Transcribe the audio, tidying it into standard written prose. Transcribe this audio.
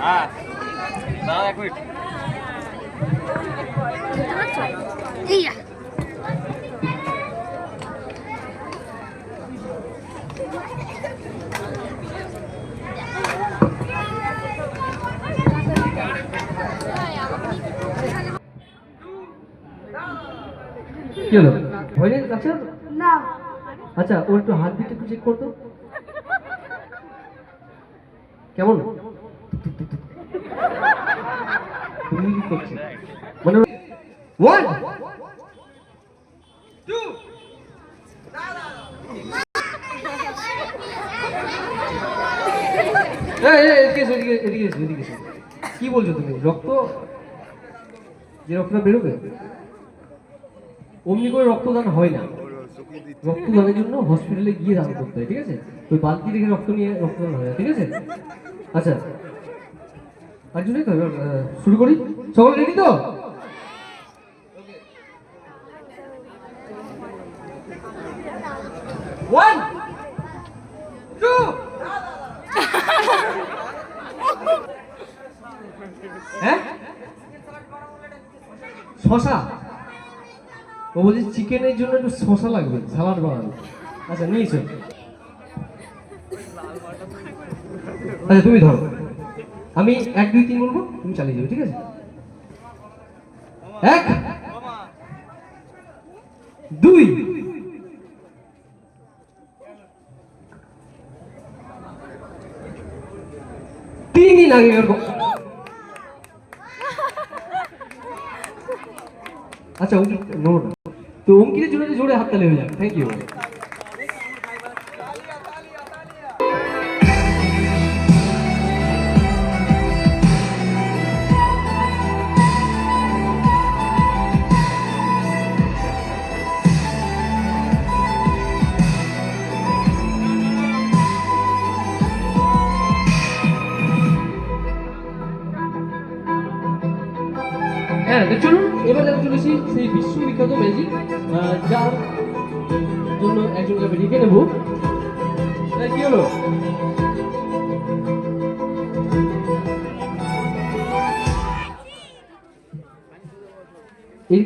হ্যাঁ দাঁড়া এক মিনিট কি হলো ভয় নেই আচ্ছা না আচ্ছা ওর একটু হাত দিতে একটু চেক করতো কেমন তুমি কি করছো মানে ওয়ান কি বলছো তুমি রক্ত যে রক্তটা বেরোবে অমনি করে রক্তদান হয় না রক্তদানের জন্য হসপিটালে গিয়ে দান করতে হয় ঠিক আছে ওই বালতি থেকে রক্ত নিয়ে রক্তদান হয় ঠিক আছে আচ্ছা আর জন্য শুরু করি সকলে রেডি তো ওয়ান টু হ্যাঁ শশা ও বলছে চিকেনের জন্য একটু শশা লাগবে সালাড বানানো আচ্ছা নিয়েছো আচ্ছা তুমি ধরো আমি 1 2 3 বলবো তুমি চালিয়ে যাবে ঠিক আছে 1 2 3 দিন আগে এরকম আচ্ছা অঙ্কিত নো না তো অঙ্কিতের জন্য জোরে হাততালি হয়ে যাক থ্যাংক ইউ হ্যাঁ তো চলুন এবার দেখা চলেছি সেই বিশ্ববিখ্যাত ম্যাজিক যার জন্য একজনকে আমি ডেকে নেবো কি হলো এই